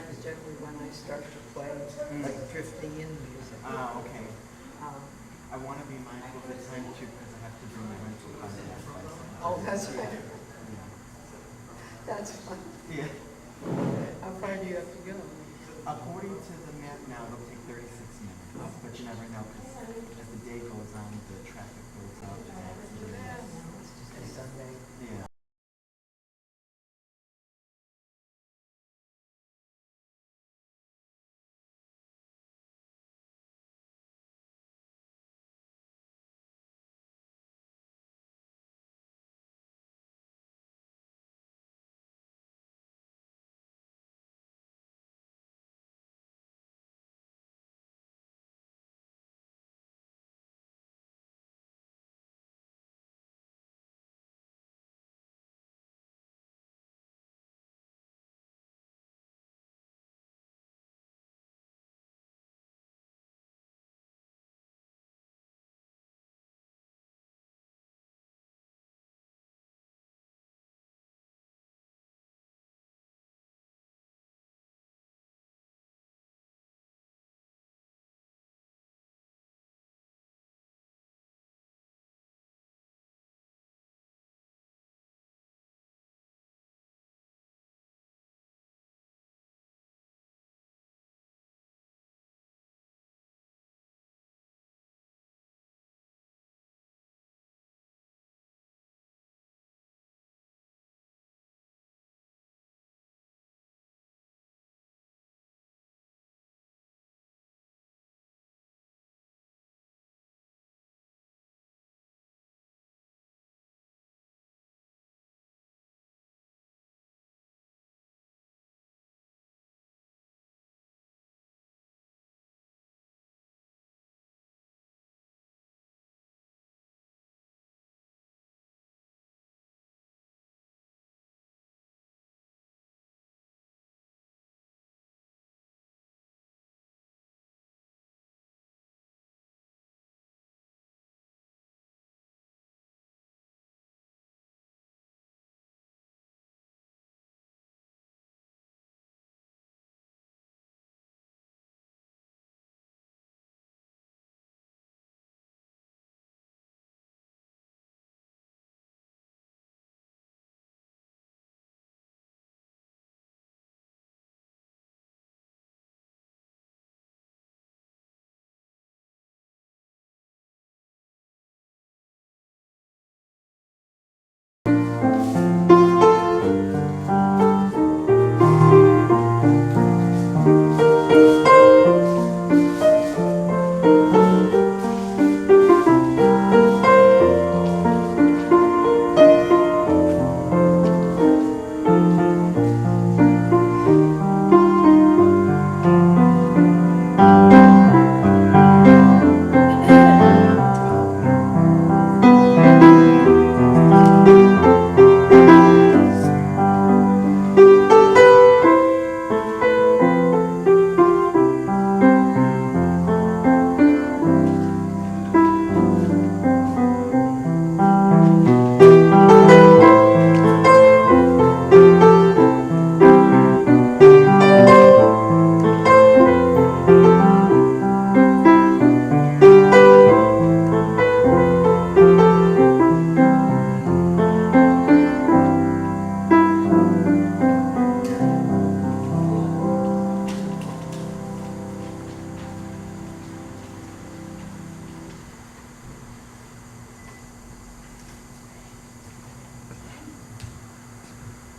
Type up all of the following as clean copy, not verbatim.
time is generally when I start to play, like drifting in music. Okay. I want to be mindful of the time too because I have to bring my rental car back. Oh, that's right. That's fun. Yeah. How far do you have to go? According to the map now, it'll take 36 minutes, but you never know because as the day goes on, the traffic builds up. It's just a Sunday. Yeah.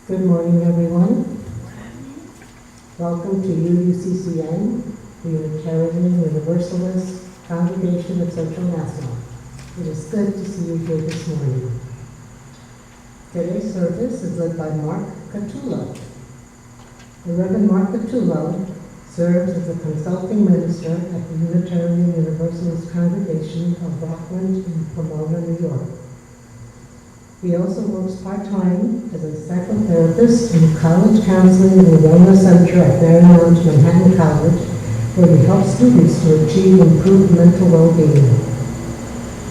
Good morning, everyone. Welcome to UUCCN, the Unitarian Universalist Congregation of Central Nassau. It is good to see you here this morning. Today's service is led by Mark Catullo. The Reverend Mark Catullo serves as a consulting minister at the Unitarian Universalist Congregation of Rockland in Pomona, New York. He also works part-time as a psychotherapist in college counseling and wellness center at Marymount Manhattan College, where he helps students to achieve improved mental well-being.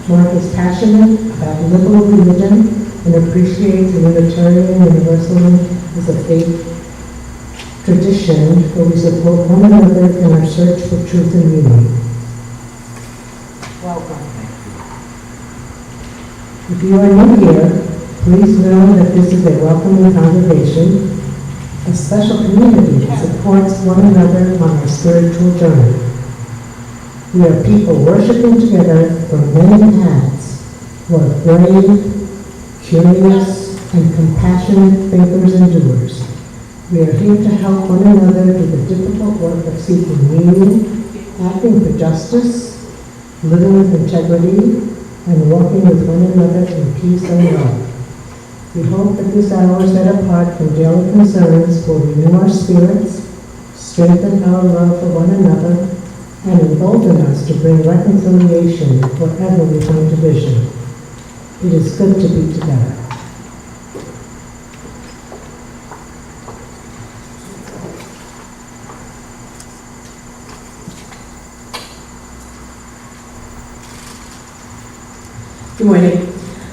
Mark is passionate about liberal religion and appreciates the Unitarian Universalism as a faith tradition where we support one another in our search for truth and meaning. Welcome. If you are new here, please know that this is a welcoming congregation, a special community that supports one another on our spiritual journey. We are people worshiping together from many paths who are brave, curious, and compassionate thinkers and doers. We are here to help one another do the difficult work of seeking meaning, acting for justice, living with integrity, and walking with one another in peace and love. We hope that this hour set apart from daily concerns will renew our spirits, strengthen our love for one another, and embolden us to bring reconciliation wherever we find division. It is good to be together. Good morning.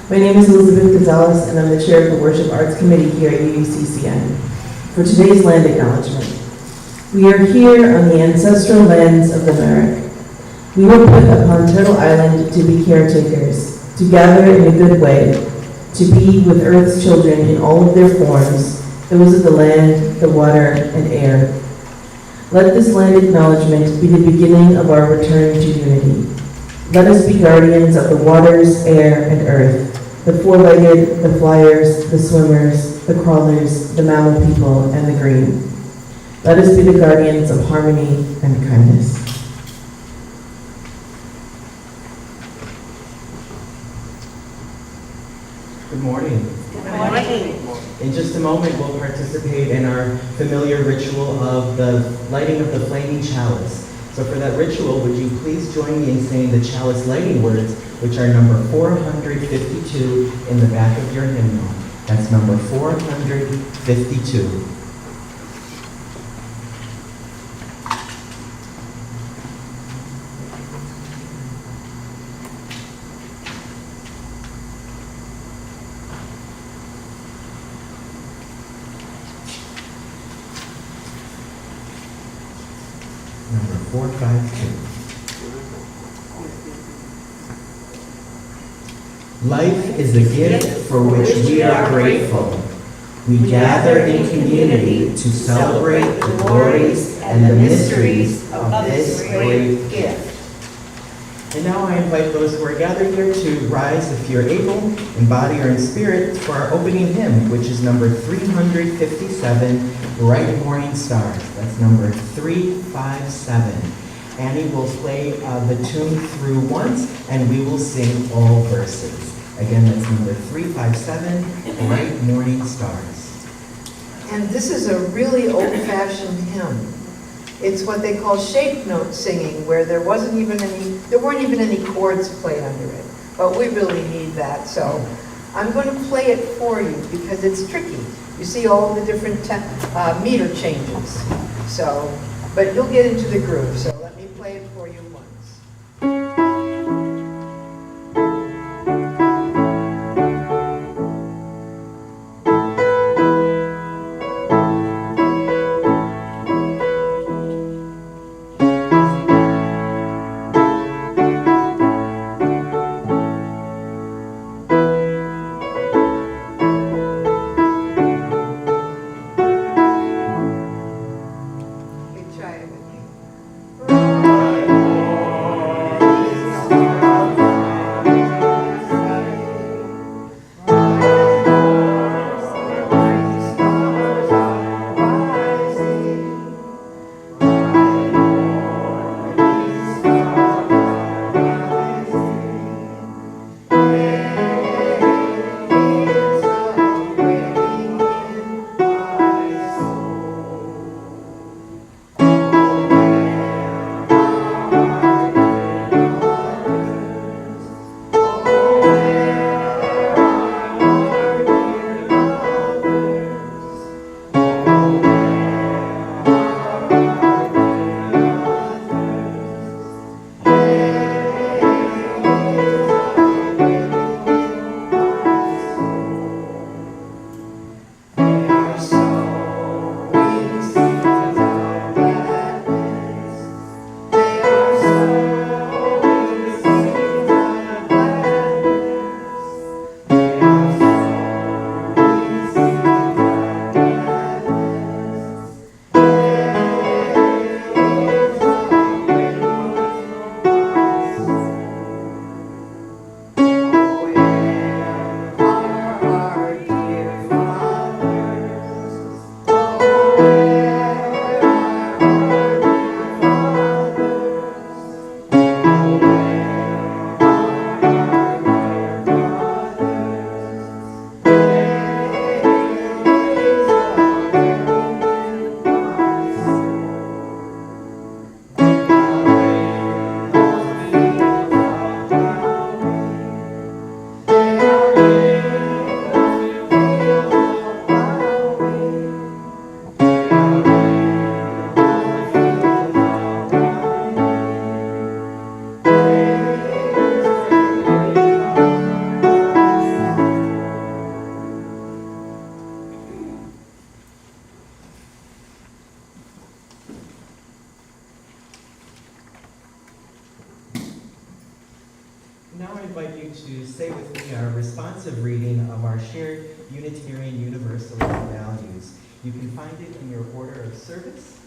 My name is Elizabeth Gonzalez, and I'm the chair of the Worship Arts Committee here at UUCCN. For today's land acknowledgement, we are here on the ancestral lands of the Merrick. We were put upon Turtle Island to be caretakers, to gather in a good way, to be with Earth's children in all of their forms, those of the land, the water, and air. Let this land acknowledgement be the beginning of our return to unity. Let us be guardians of the waters, air, and earth, the four-legged, the flyers, the swimmers, the crawlers, the mammal people, and the green. Let us be the guardians of harmony and kindness. Good morning. Good morning. In just a moment, we'll participate in our familiar ritual of the lighting of the flaming chalice. So for that ritual, would you please join me in saying the chalice lighting words, which are number 452 in the back of your hymnal. That's number 452. Number 452. Life is the gift for which we are grateful. We gather in community to celebrate the glories and the mysteries of this great gift. And now I invite those who are gathered here to rise if you're able, in body or in spirit, for our opening hymn, which is number 357, Bright Morning Stars. That's number 357. Annie will play the tune through once, and we will sing all verses. Again, that's number 357, Bright Morning Stars. And this is a really old-fashioned hymn. It's what they call shape note singing, where there weren't even any chords played under it. But we really need that, so I'm going to play it for you because it's tricky. You see all the different meter changes. So, but you'll get into the groove. So let me play it for you once. Try it with me. invite you to say with me our responsive reading of our shared Unitarian Universalist values. You can find it in your order of service.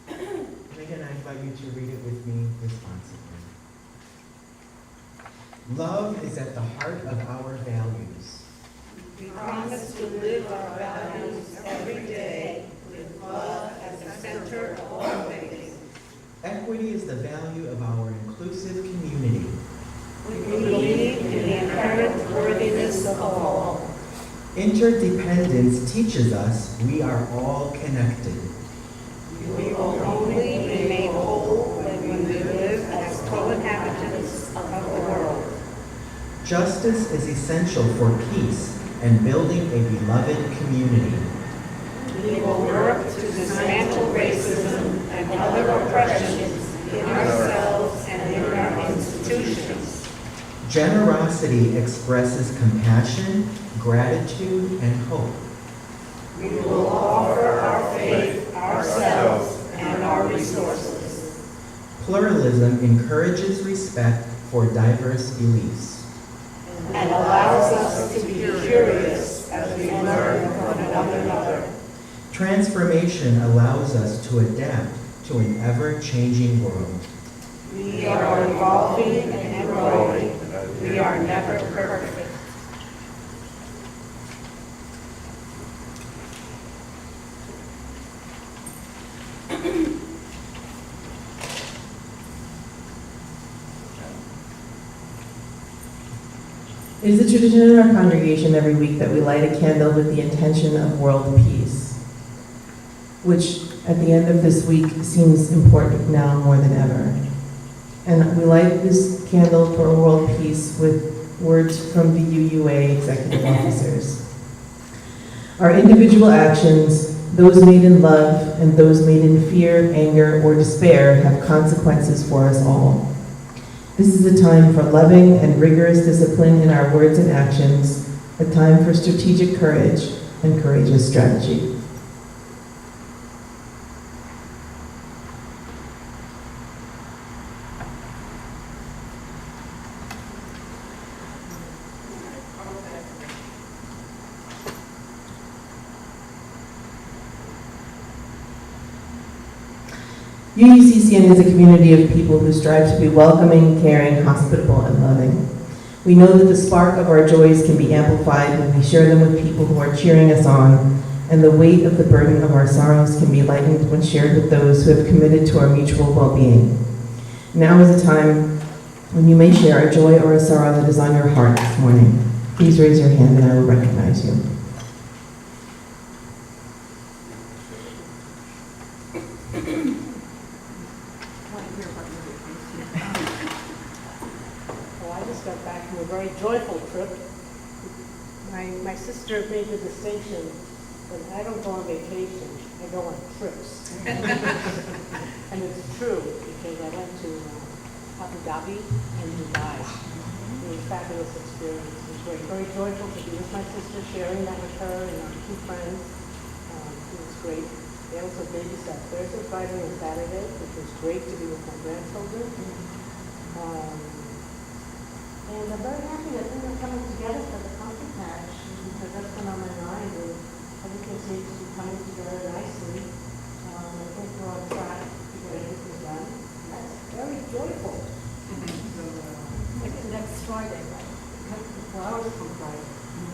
And again, I invite you to read it with me responsively. Love is at the heart of our values. We promise to live our values every day with love as the center of all things. Equity is the value of our inclusive community. We believe in the inherent worthiness of all. Interdependence teaches us we are all connected. We will only remain whole when we live as co-inhabitants of the world. Justice is essential for peace and building a beloved community. We will work to dismantle racism and other oppressions in ourselves and in our institutions. Generosity expresses compassion, gratitude, and hope. We will offer our faith, ourselves, and our resources. Pluralism encourages respect for diverse beliefs. And allows us to be curious as we learn from one another. Transformation allows us to adapt to an ever-changing world. We are evolving and growing. We are never perfect. It is a tradition in our congregation every week that we light a candle with the intention of world peace, which at the end of this week seems important now more than ever. And we light this candle for world peace with words from the UUA executive officers. Our individual actions, those made in love and those made in fear, anger, or despair, have consequences for us all. This is a time for loving and rigorous discipline in our words and actions, a time for strategic courage and courageous strategy. UUCCN is a community of people who strive to be welcoming, caring, hospitable, and loving. We know that the spark of our joys can be amplified when we share them with people who are cheering us on, and the weight of the burden of our sorrows can be lightened when shared with those who have committed to our mutual well-being. Now is a time when you may share a joy or a sorrow that is on your heart this morning. Please raise your hand and I will recognize you. Got back from a very joyful trip. My sister made the distinction that I don't go on vacation, I go on trips. And it's true, because I went to Abu Dhabi and Dubai. It was a fabulous experience. It was great. Very joyful to be with my sister, sharing that with her and our two friends. It was great. They also babysat Thursday, Friday, and Saturday, which was great to be with my grandchildren. And I'm very happy that things are coming together for the pumpkin patch, because that's been on my mind, and everything seems to be coming together nicely. I think we're on track to get everything done. That's very joyful. Next Friday, right? The flowers come Friday.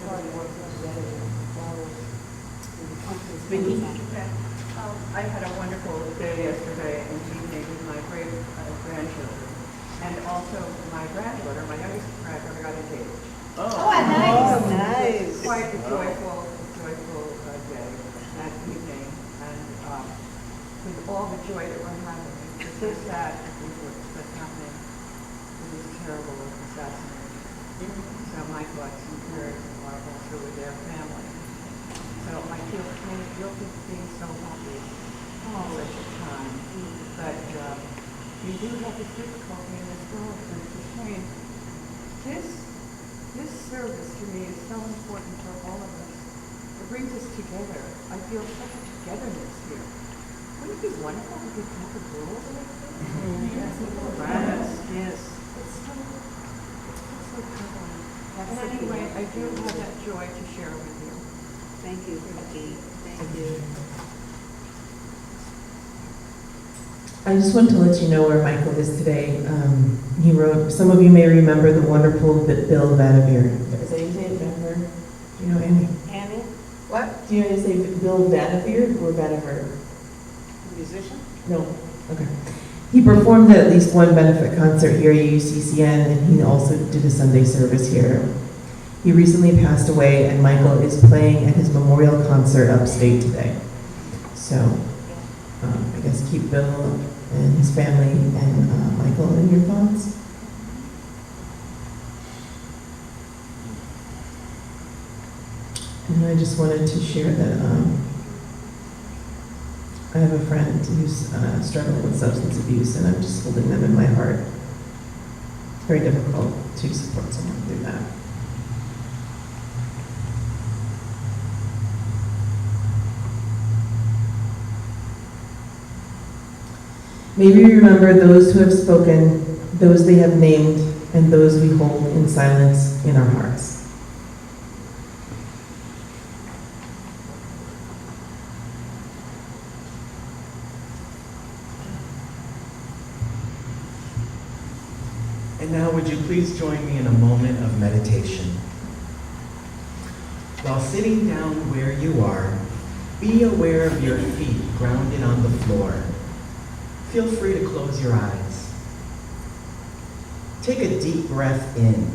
Friday works together, the flowers and the pumpkins. Vicky? I had a wonderful day yesterday and evening with my great grandchildren. And also my granddaughter, my youngest granddaughter, got engaged. Oh, nice. Nice. Quite a joyful day that evening. And with all the joy that we're having, it's so sad to think what's happening in this terrible assassination. So my thoughts and prayers are also with their family. So I feel kind of guilty for being so happy all at the time. But we do have this difficulty in this world, and it's a shame. This service to me is so important for all of us. It brings us together. I feel such a togetherness here. Wouldn't it be wonderful if we could keep the world like this? Yes, yes. It's so But anyway, I do have that joy to share with you. Thank you, Vicki. Thank you. I just want to let you know where Michael is today. He wrote, some of you may remember the wonderful Bill Vanderveer. Is that how you say it, Vanderveer? Do you know Annie? Annie, What? Do you know how to say Bill Vanderveer or Vanderveer? musician? No, okay. He performed at least one benefit concert here at UUCCN, and he also did a Sunday service here. He recently passed away, and Michael is playing at his memorial concert upstate today. So, I guess keep Bill and his family and Michael in your thoughts. And I just wanted to share that I have a friend who's struggling with substance abuse, and I'm just holding them in my heart. It's very difficult to support someone through that. May we remember those who have spoken, those they have named, and those we hold in silence in our hearts. And now would you please join me in a moment of meditation. While sitting down where you are, be aware of your feet grounded on the floor. Feel free to close your eyes. Take a deep breath in,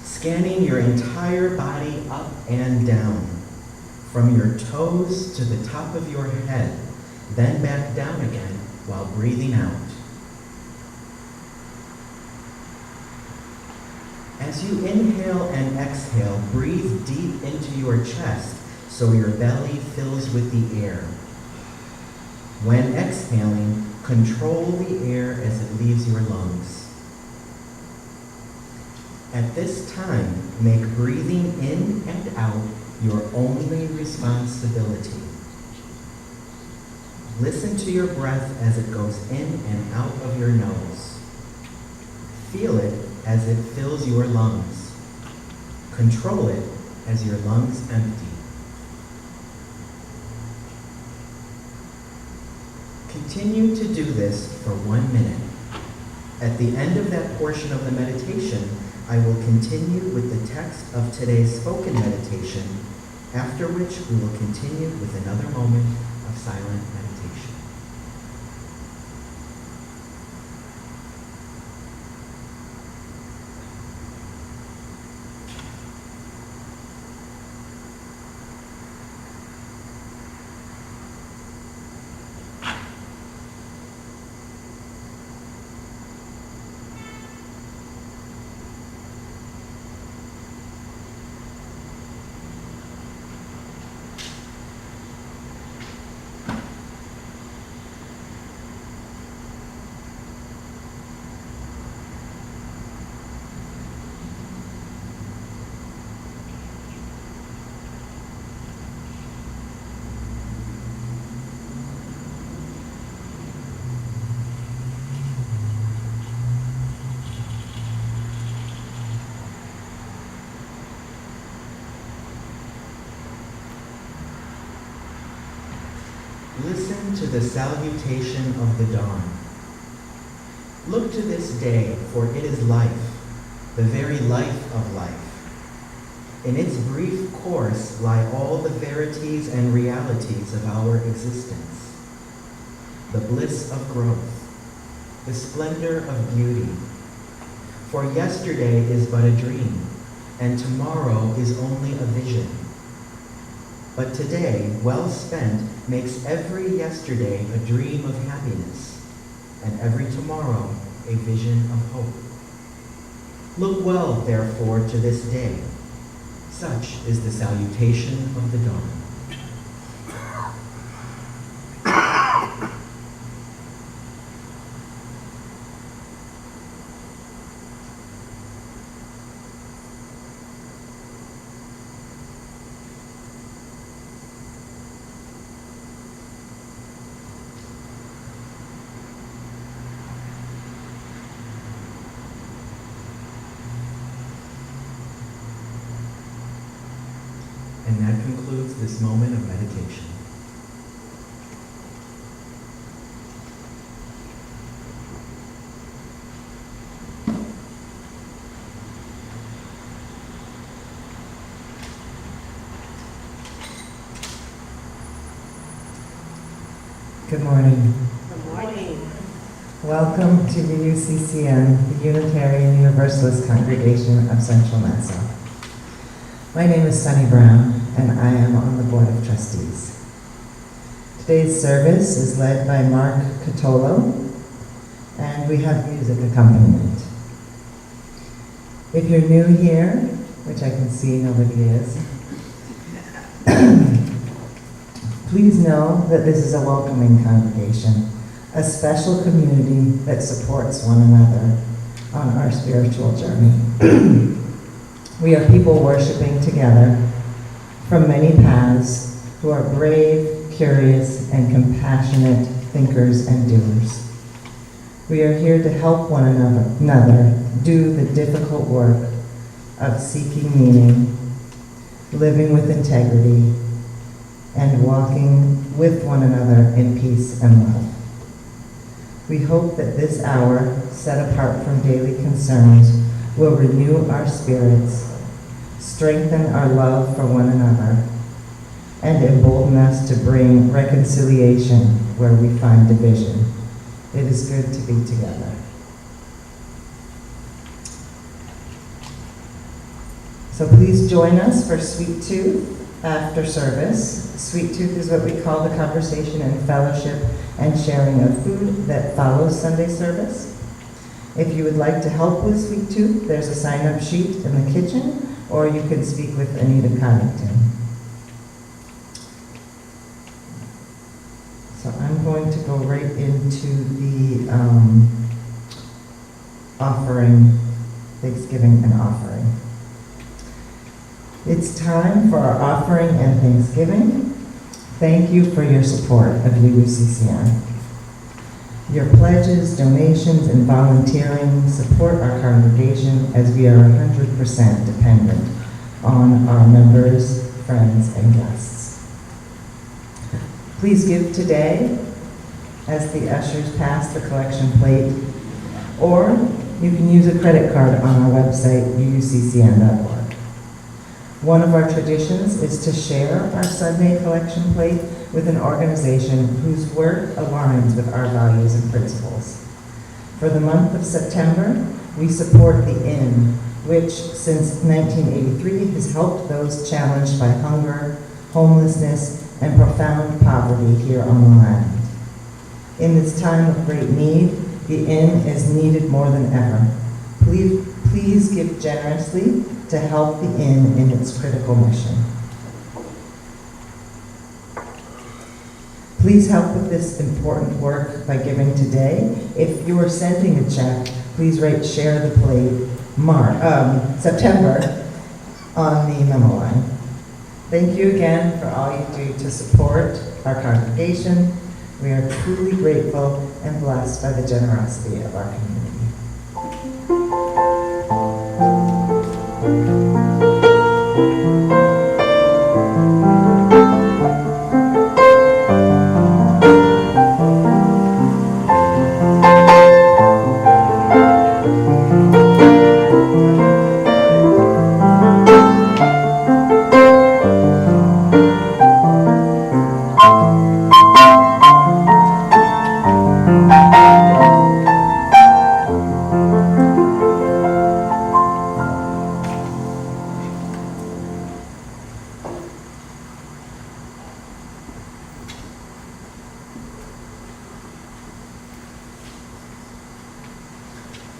scanning your entire body up and down, from your toes to the top of your head, then back down again while breathing out. As you inhale and exhale, breathe deep into your chest so your belly fills with the air. When exhaling, control the air as it leaves your lungs. At this time, make breathing in and out your only responsibility. Listen to your breath as it goes in and out of your nose. Feel it as it fills your lungs. Control it as your lungs empty. Continue to do this for 1 minute. At the end of that portion of the meditation, I will continue with the text of today's spoken meditation, after which we will continue with another moment of silent meditation. Listen to the salutation of the dawn. Look to this day, for it is life, the very life of life. In its brief course lie all the verities and realities of our existence. The bliss of growth, the splendor of beauty. For yesterday is but a dream, and tomorrow is only a vision. But today, well spent, makes every yesterday a dream of happiness, and every tomorrow a vision of hope. Look well, therefore, to this day. Such is the salutation of the dawn. And that concludes this moment of meditation. Good morning. Good morning. Welcome to the UUCCN, the Unitarian Universalist Congregation of Central Nassau. My name is Sunny Brown, and I am on the Board of Trustees. Today's service is led by Mark Catolo, and we have music accompaniment. If you're new here, which I can see nobody is, please know that this is a welcoming congregation, a special community that supports one another on our spiritual journey. We are people worshiping together from many paths who are brave, curious, and compassionate thinkers and doers. We are here to help one another do the difficult work of seeking meaning, living with integrity, and walking with one another in peace and love. We hope that this hour, set apart from daily concerns, will renew our spirits, strengthen our love for one another, and embolden us to bring reconciliation where we find division. It is good to be together. So please join us for Sweet Tooth after service. Sweet Tooth is what we call the conversation and fellowship and sharing of food that follows Sunday service. If you would like to help with Sweet Tooth, there's a sign-up sheet in the kitchen, or you can speak with Anita Connington. So I'm going to go right into the offering, Thanksgiving and offering. It's time for our offering and Thanksgiving. Thank you for your support of UUCCN. Your pledges, donations, and volunteering support our congregation as we are 100% dependent on our members, friends, and guests. Please give today as the ushers pass the collection plate, or you can use a credit card on our website, uuccn.org. One of our traditions is to share our Sunday collection plate with an organization whose work aligns with our values and principles. For the month of September, we support the Inn, which since 1983 has helped those challenged by hunger, homelessness, and profound poverty here on the land. In this time of great need, the Inn is needed more than ever. Please give generously to help the Inn in its critical mission. Please help with this important work by giving today. If you are sending a check, please write Share the Plate September on the memo line. Thank you again for all you do to support our congregation. We are truly grateful and blessed by the generosity of our community.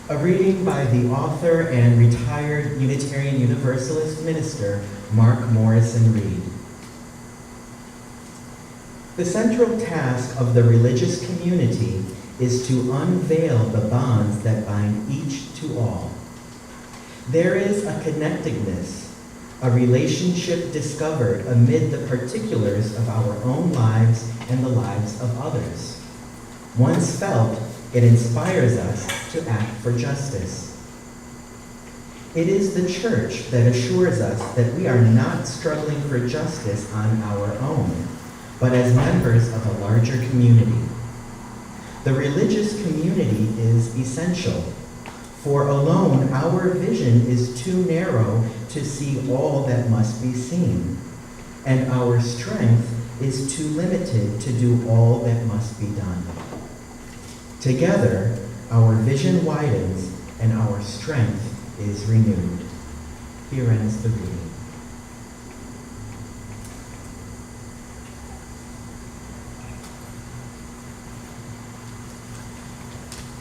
A reading by the author and retired Unitarian Universalist minister, Mark Morrison Reed. The central task of the religious community is to unveil the bonds that bind each to all. There is a connectedness, a relationship discovered amid the particulars of our own lives and the lives of others. Once felt, it inspires us to act for justice. It is the church that assures us that we are not struggling for justice on our own, but as members of a larger community. The religious community is essential, for alone our vision is too narrow to see all that must be seen, and our strength is too limited to do all that must be done. Together, our vision widens and our strength is renewed. Here ends the reading.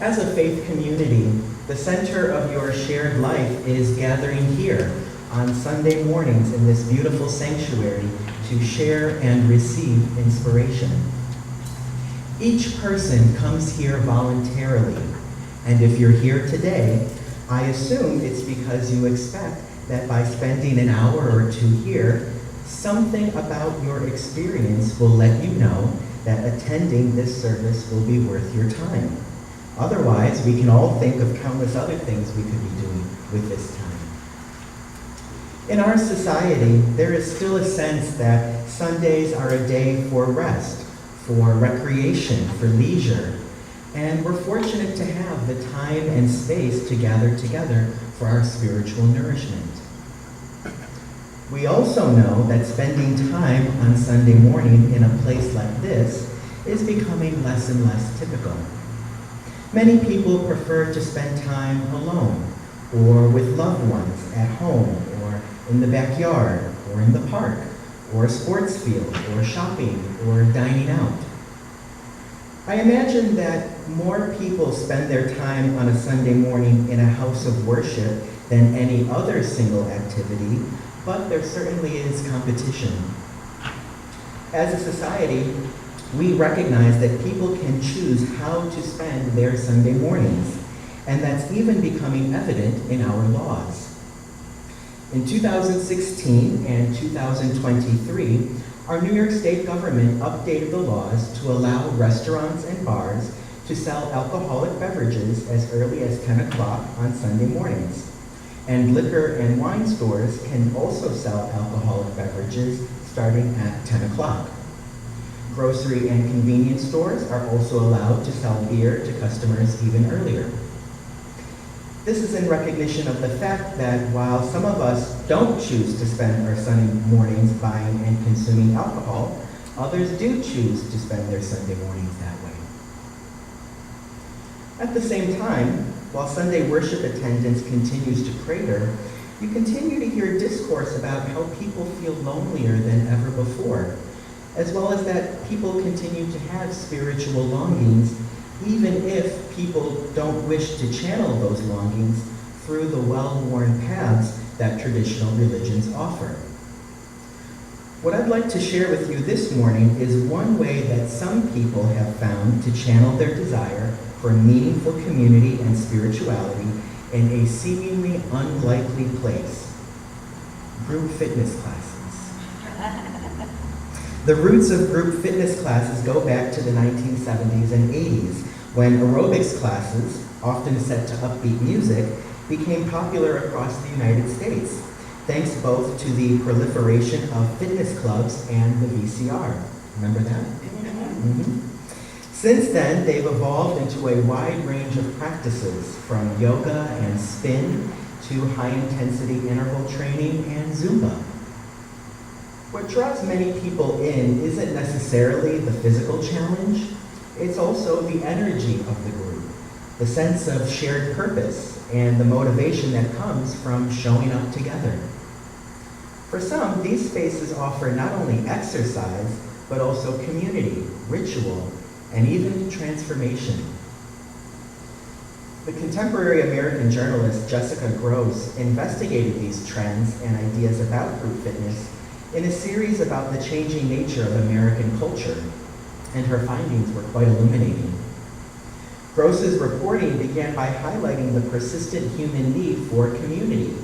As a faith community, the center of your shared life is gathering here on Sunday mornings in this beautiful sanctuary to share and receive inspiration. Each person comes here voluntarily, and if you're here today, I assume it's because you expect that by spending an hour or two here, something about your experience will let you know that attending this service will be worth your time. Otherwise, we can all think of countless other things we could be doing with this time. In our society, there is still a sense that Sundays are a day for rest, for recreation, for leisure, and we're fortunate to have the time and space to gather together for our spiritual nourishment. We also know that spending time on Sunday morning in a place like this is becoming less and less typical. Many people prefer to spend time alone, or with loved ones at home, or in the backyard, or in the park, or a sports field, or shopping, or dining out. I imagine that more people spend their time on a Sunday morning in a house of worship than any other single activity, but there certainly is competition. As a society, we recognize that people can choose how to spend their Sunday mornings, and that's even becoming evident in our laws. In 2016 and 2023, our New York State government updated the laws to allow restaurants and bars to sell alcoholic beverages as early as 10 o'clock on Sunday mornings. And liquor and wine stores can also sell alcoholic beverages starting at 10 o'clock. Grocery and convenience stores are also allowed to sell beer to customers even earlier. This is in recognition of the fact that while some of us don't choose to spend our Sunday mornings buying and consuming alcohol, others do choose to spend their Sunday mornings that way. At the same time, while Sunday worship attendance continues to crater, you continue to hear discourse about how people feel lonelier than ever before, as well as that people continue to have spiritual longings, even if people don't wish to channel those longings through the well-worn paths that traditional religions offer. What I'd like to share with you this morning is one way that some people have found to channel their desire for meaningful community and spirituality in a seemingly unlikely place: group fitness classes. The roots of group fitness classes go back to the 1970s and 80s, when aerobics classes, often set to upbeat music, became popular across the United States, thanks both to the proliferation of fitness clubs and the VCR. Remember that? Mm-hmm. Since then, they've evolved into a wide range of practices, from yoga and spin to high-intensity interval training and Zumba. What draws many people in isn't necessarily the physical challenge, it's also the energy of the group, the sense of shared purpose, and the motivation that comes from showing up together. For some, these spaces offer not only exercise, but also community, ritual, and even transformation. The contemporary American journalist Jessica Gross investigated these trends and ideas about group fitness in a series about the changing nature of American culture, and her findings were quite illuminating. Gross's reporting began by highlighting the persistent human need for community,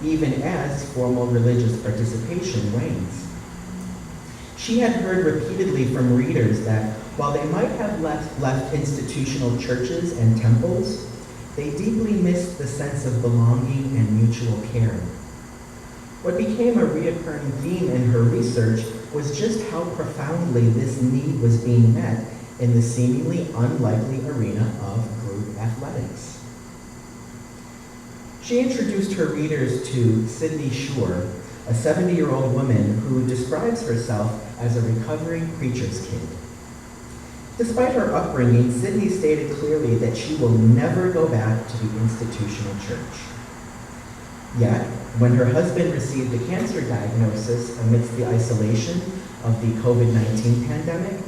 even as formal religious participation wanes. She had heard repeatedly from readers that while they might have left institutional churches and temples, they deeply missed the sense of belonging and mutual care. What became a reoccurring theme in her research was just how profoundly this need was being met in the seemingly unlikely arena of group athletics. She introduced her readers to Sydney Shore, a 70-year-old woman who describes herself as a recovering preacher's kid. Despite her upbringing, Sydney stated clearly that she will never go back to the institutional church. Yet, when her husband received a cancer diagnosis amidst the isolation of the COVID-19 pandemic,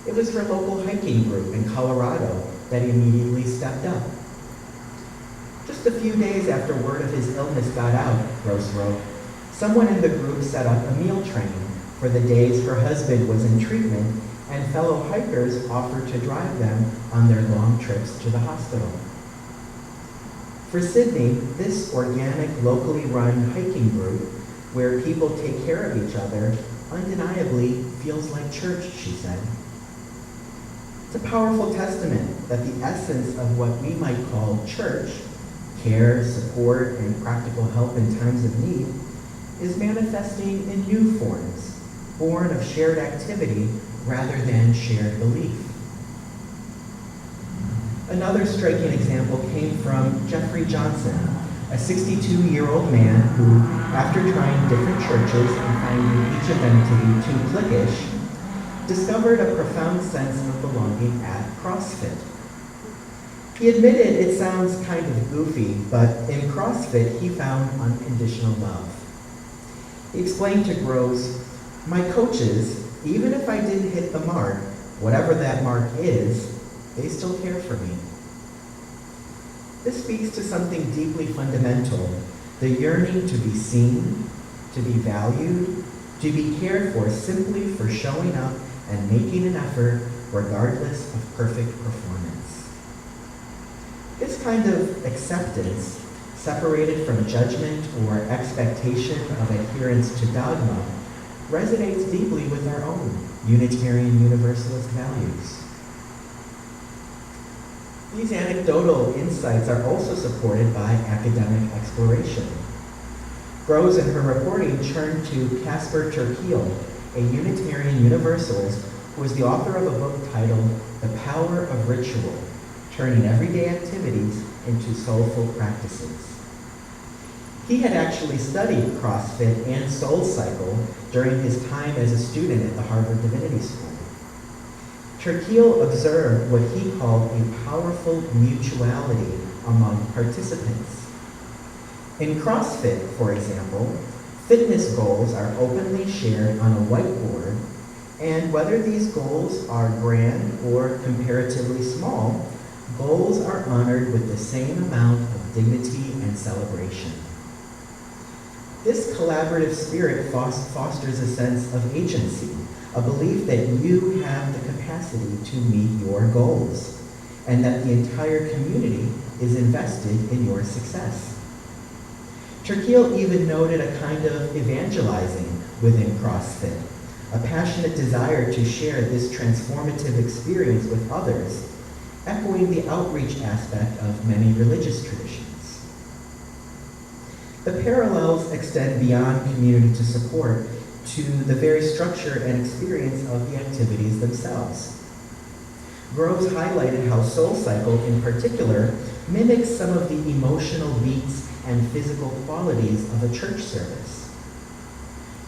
it was her local hiking group in Colorado that immediately stepped up. Just a few days after word of his illness got out, Rose wrote, someone in the group set up a meal train for the days her husband was in treatment, and fellow hikers offered to drive them on their long trips to the hospital. For Sydney, this organic, locally run hiking group, where people take care of each other, undeniably feels like church, she said. It's a powerful testament that the essence of what we might call church, care, support, and practical help in times of need, is manifesting in new forms, born of shared activity rather than shared belief. Another striking example came from Jeffrey Johnson, a 62-year-old man who, after trying different churches and finding each of them to be too cliquish, discovered a profound sense of belonging at CrossFit. He admitted it sounds kind of goofy, but in CrossFit he found unconditional love. He explained to Groves, my coaches, even if I didn't hit the mark, whatever that mark is, they still care for me. This speaks to something deeply fundamental, the yearning to be seen, to be valued, to be cared for simply for showing up and making an effort regardless of perfect performance. This kind of acceptance, separated from judgment or expectation of adherence to dogma, resonates deeply with our own Unitarian Universalist values. These anecdotal insights are also supported by academic exploration. Groves in her reporting turned to Casper ter Kuile, a Unitarian Universalist who is the author of a book titled The Power of Ritual, Turning Everyday Activities into Soulful Practices. He had actually studied CrossFit and SoulCycle during his time as a student at the Harvard Divinity School. Ter Kuile observed what he called a powerful mutuality among participants. In CrossFit, for example, fitness goals are openly shared on a whiteboard, and whether these goals are grand or comparatively small, goals are honored with the same amount of dignity and celebration. This collaborative spirit fosters a sense of agency, a belief that you have the capacity to meet your goals, and that the entire community is invested in your success. Ter Kuile even noted a kind of evangelizing within CrossFit, a passionate desire to share this transformative experience with others, echoing the outreach aspect of many religious traditions. The parallels extend beyond community to support to the very structure and experience of the activities themselves. Groves highlighted how SoulCycle in particular mimics some of the emotional beats and physical qualities of a church service.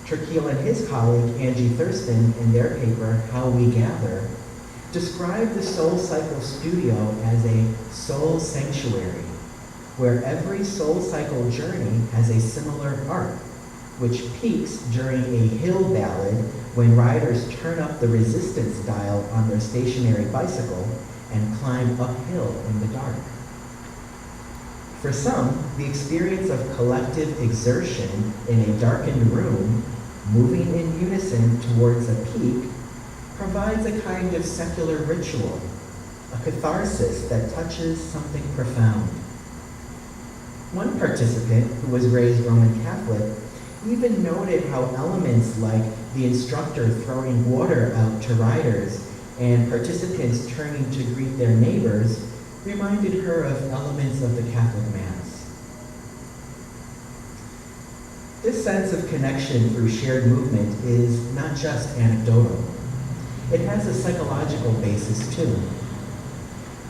Ter Kuile and his colleague Angie Thurston, in their paper, How We Gather, described the SoulCycle studio as a soul sanctuary, where every SoulCycle journey has a similar arc, which peaks during a hill ballad when riders turn up the resistance dial on their stationary bicycle and climb uphill in the dark. For some, the experience of collective exertion in a darkened room, moving in unison towards a peak, provides a kind of secular ritual, a catharsis that touches something profound. One participant, who was raised Roman Catholic, even noted how elements like the instructor throwing water out to riders and participants turning to greet their neighbors reminded her of elements of the Catholic Mass. This sense of connection through shared movement is not just anecdotal. It has a psychological basis too.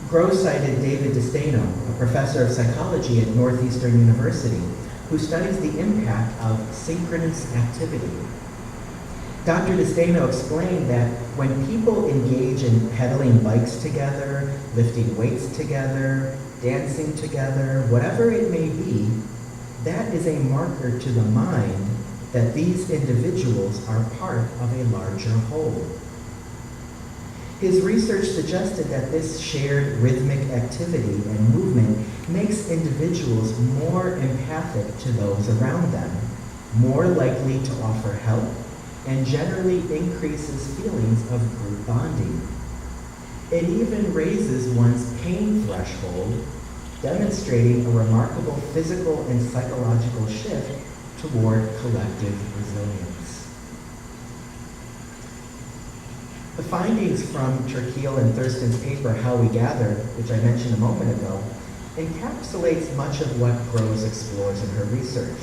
Gross cited David DeStano, a professor of psychology at Northeastern University, who studies the impact of synchronous activity. Dr. DeStano explained that when people engage in pedaling bikes together, lifting weights together, dancing together, whatever it may be, that is a marker to the mind that these individuals are part of a larger whole. His research suggested that this shared rhythmic activity and movement makes individuals more empathic to those around them, more likely to offer help, and generally increases feelings of group bonding. It even raises one's pain threshold, demonstrating a remarkable physical and psychological shift toward collective resilience. The findings from Turkiel and Thurston's paper, How We Gather, which I mentioned a moment ago, encapsulates much of what Gross explores in her research.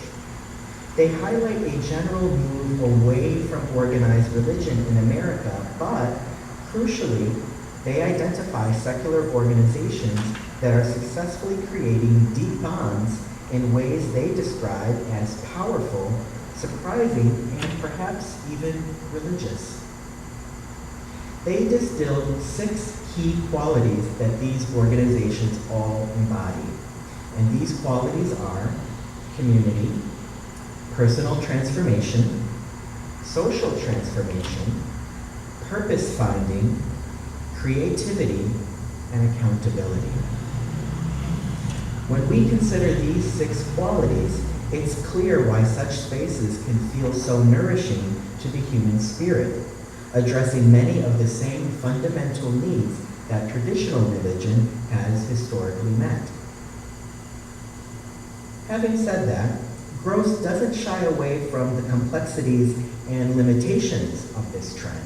They highlight a general move away from organized religion in America, but crucially, they identify secular organizations that are successfully creating deep bonds in ways they describe as powerful, surprising, and perhaps even religious. They distilled 6 key qualities that these organizations all embody. And these qualities are community, personal transformation, social transformation, purpose finding, creativity, and accountability. When we consider these 6 qualities, it's clear why such spaces can feel so nourishing to the human spirit, addressing many of the same fundamental needs that traditional religion has historically met. Having said that, Gross doesn't shy away from the complexities and limitations of this trend.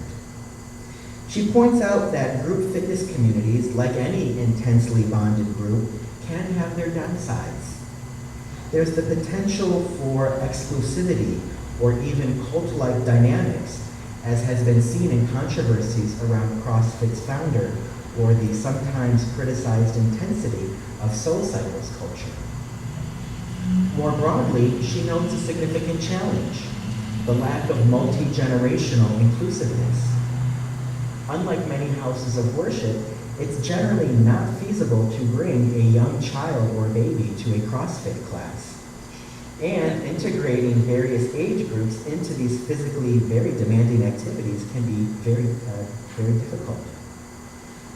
She points out that group fitness communities, like any intensely bonded group, can have their downsides. There's the potential for exclusivity or even cult-like dynamics, as has been seen in controversies around CrossFit's founder or the sometimes criticized intensity of SoulCycle's culture. More broadly, she notes a significant challenge, the lack of multi-generational inclusiveness. Unlike many houses of worship, it's generally not feasible to bring a young child or baby to a CrossFit class. And integrating various age groups into these physically very demanding activities can be very difficult.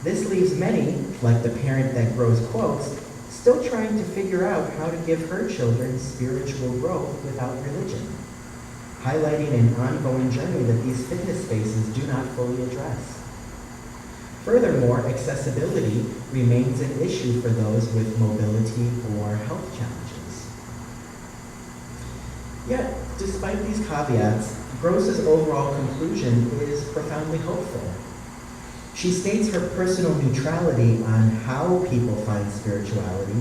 This leaves many, like the parent that Gross quotes, still trying to figure out how to give her children spiritual growth without religion, highlighting an ongoing journey that these fitness spaces do not fully address. Furthermore, accessibility remains an issue for those with mobility or health challenges. Yet, despite these caveats, Gross's overall conclusion is profoundly hopeful. She states her personal neutrality on how people find spirituality,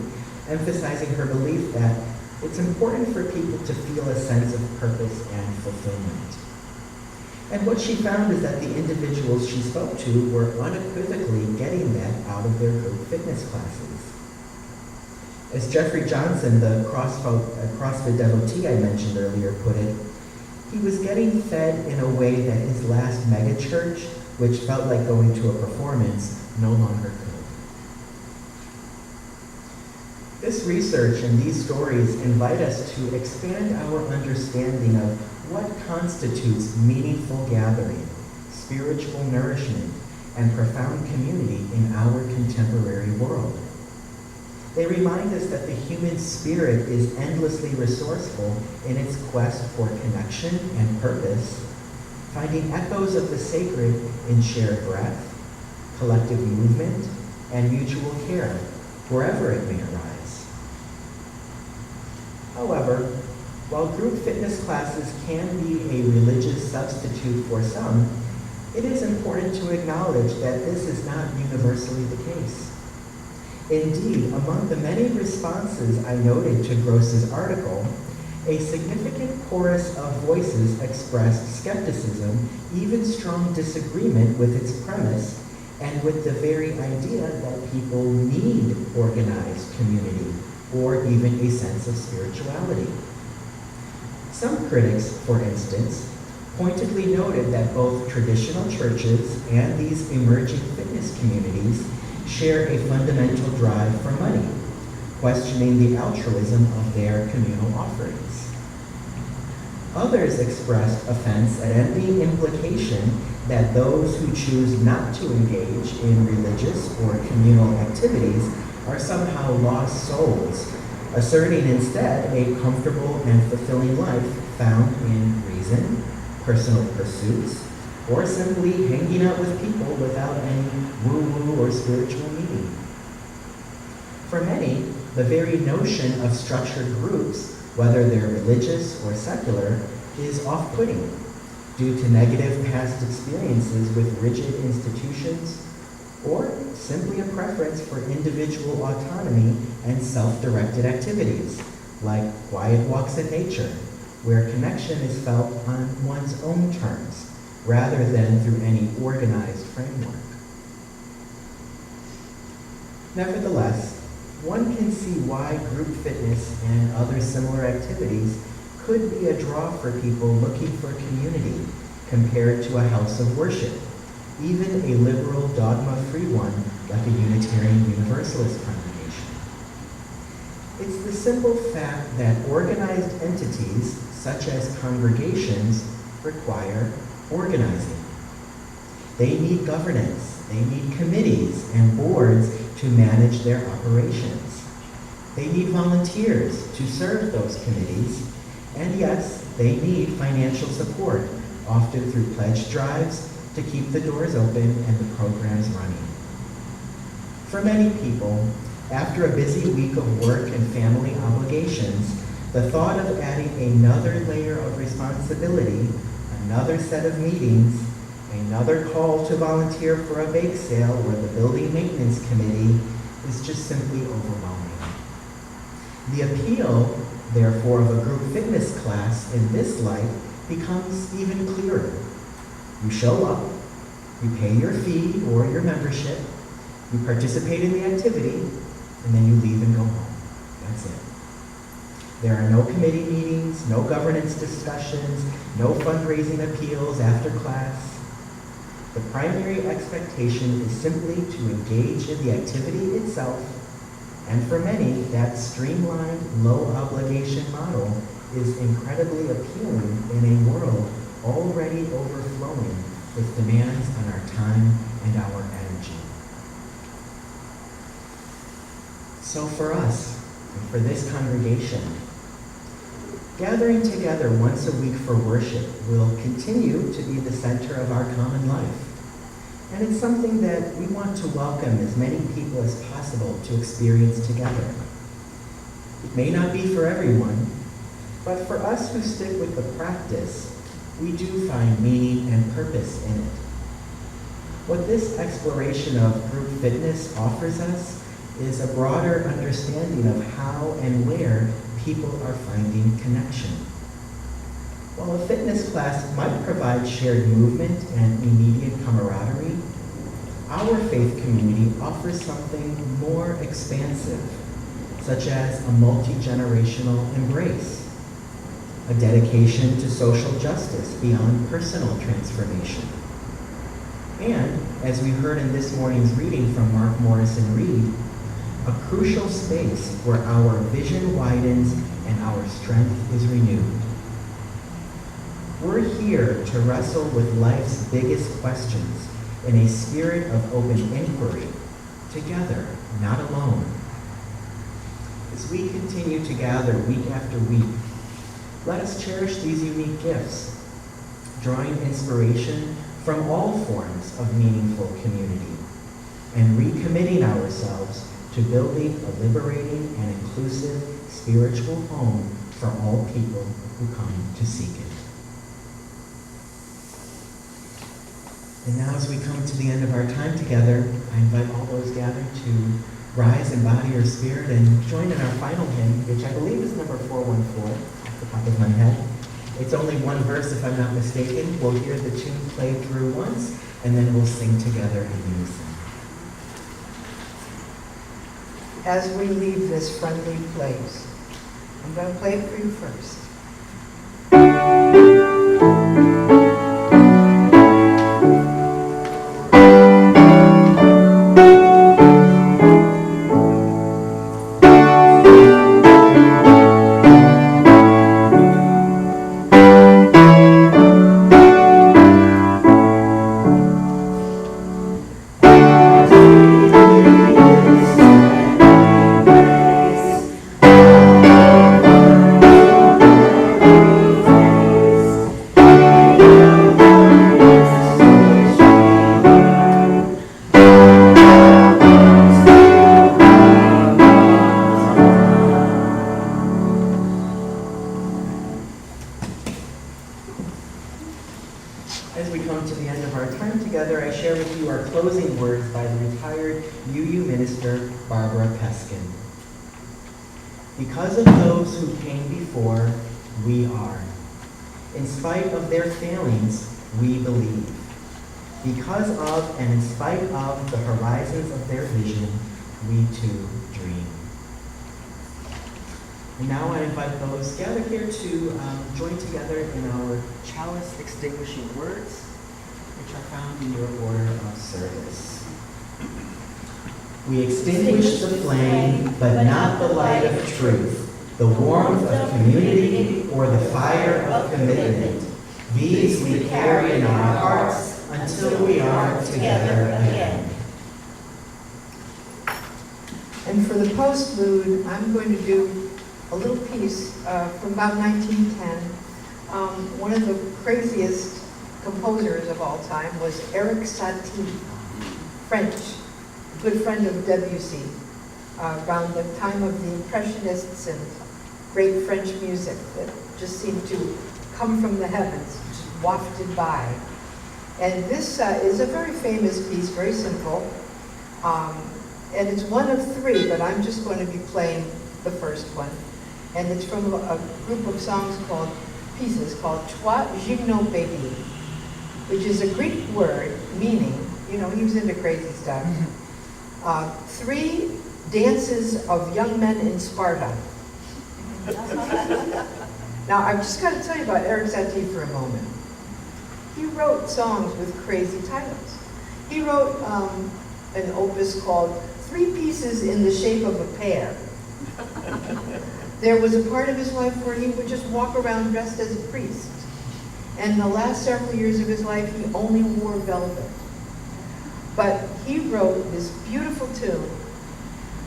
emphasizing her belief that it's important for people to feel a sense of purpose and fulfillment. And what she found is that the individuals she spoke to were unequivocally getting that out of their group fitness classes. As Jeffrey Johnson, the CrossFit devotee I mentioned earlier, put it, he was getting fed in a way that his last megachurch, which felt like going to a performance, no longer could. This research and these stories invite us to expand our understanding of what constitutes meaningful gathering, spiritual nourishment, and profound community in our contemporary world. They remind us that the human spirit is endlessly resourceful in its quest for connection and purpose, finding echoes of the sacred in shared breath, collective movement, and mutual care, wherever it may arise. However, while group fitness classes can be a religious substitute for some, it is important to acknowledge that this is not universally the case. Indeed, among the many responses I noted to Gross's article, a significant chorus of voices expressed skepticism, even strong disagreement with its premise, and with the very idea that people need organized community, or even a sense of spirituality. Some critics, for instance, pointedly noted that both traditional churches and these emerging fitness communities share a fundamental drive for money, questioning the altruism of their communal offerings. Others expressed offense at any implication that those who choose not to engage in religious or communal activities are somehow lost souls, asserting instead a comfortable and fulfilling life found in reason, personal pursuits, or simply hanging out with people without any woo-woo or spiritual meaning. For many, the very notion of structured groups, whether they're religious or secular, is off-putting due to negative past experiences with rigid institutions, or simply a preference for individual autonomy and self-directed activities, like quiet walks in nature, where connection is felt on one's own terms, rather than through any organized framework. Nevertheless, one can see why group fitness and other similar activities could be a draw for people looking for community compared to a house of worship, even a liberal, dogma-free one like a Unitarian Universalist congregation. It's the simple fact that organized entities, such as congregations, require organizing. They need governance, they need committees and boards to manage their operations. They need volunteers to serve those committees, and yes, they need financial support, often through pledge drives to keep the doors open and the programs running. For many people, after a busy week of work and family obligations, the thought of adding another layer of responsibility, another set of meetings, another call to volunteer for a bake sale or the building maintenance committee is just simply overwhelming. The appeal, therefore, of a group fitness class in this light becomes even clearer. You show up, you pay your fee or your membership, you participate in the activity, and then you leave and go home. That's it. There are no committee meetings, no governance discussions, no fundraising appeals after class. The primary expectation is simply to engage in the activity itself, and for many, that streamlined, low-obligation model is incredibly appealing in a world already overflowing with demands on our time and our energy. So for us, and for this congregation, gathering together once a week for worship will continue to be the center of our common life. And it's something that we want to welcome as many people as possible to experience together. It may not be for everyone, but for us who stick with the practice, we do find meaning and purpose in it. What this exploration of group fitness offers us is a broader understanding of how and where people are finding connection. While a fitness class might provide shared movement and immediate camaraderie, our faith community offers something more expansive, such as a multi-generational embrace, a dedication to social justice beyond personal transformation. And, as we heard in this morning's reading from Mark Morrison Reed, a crucial space where our vision widens and our strength is renewed. We're here to wrestle with life's biggest questions in a spirit of open inquiry, together, not alone. As we continue to gather week after week, let us cherish these unique gifts, drawing inspiration from all forms of meaningful community, and recommitting ourselves to building a liberating and inclusive spiritual home for all people who come to seek it. And now, as we come to the end of our time together, I invite all those gathered to rise in body or spirit and join in our final hymn, which I believe is number 414, off the top of my head. It's only one verse, if I'm not mistaken. We'll hear the tune played through once, and then we'll sing together in unison. As we leave this friendly place, I'm going to play it for you first. As we come to the end of our time together, I share with you our closing words by the retired UU minister, Barbara Peskin. Because of those who came before, we are. In spite of their failings, we believe. Because of and in spite of the horizons of their vision, we too dream. And now I invite those gathered here to join together in our chalice extinguishing words, which are found in your order of service. We extinguish the flame, but not the light of truth, the warmth of community, or the fire of commitment. These we carry in our hearts until we are together again. And for the postlude, I'm going to do a little piece from about 1910. One of the craziest composers of all time was Eric Satie, French, a good friend of Debussy, around the time of the Impressionists and great French music that just seemed to come from the heavens, just wafted by. And this is a very famous piece, very simple, and it's one of three, but I'm just going to be playing the first one. And it's from a group of songs called, pieces called Trois Gymnopédies, which is a Greek word meaning, you know, he was into crazy stuff, 3 dances of young men in Sparta. Now, I've just got to tell you about Eric Satie for a moment. He wrote songs with crazy titles. He wrote an opus called 3 Pieces in the Shape of a Pear. There was a part of his life where he would just walk around dressed as a priest. And the last several years of his life, he only wore velvet. But he wrote this beautiful tune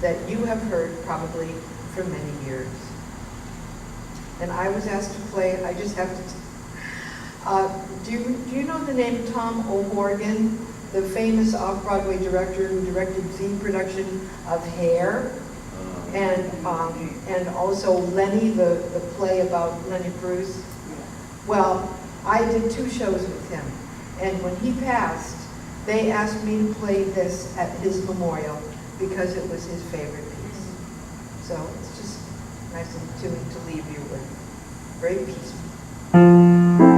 that you have heard probably for many years. And I was asked to play it. I just have to. Do you know the name Tom O'Horgan, the famous off-Broadway director who directed the production of Hair? And also Lenny, the play about Lenny Bruce. Well, I did 2 shows with him, and when he passed, they asked me to play this at his memorial because it was his favorite piece. So it's just nice and tuned to leave you with. Very peaceful.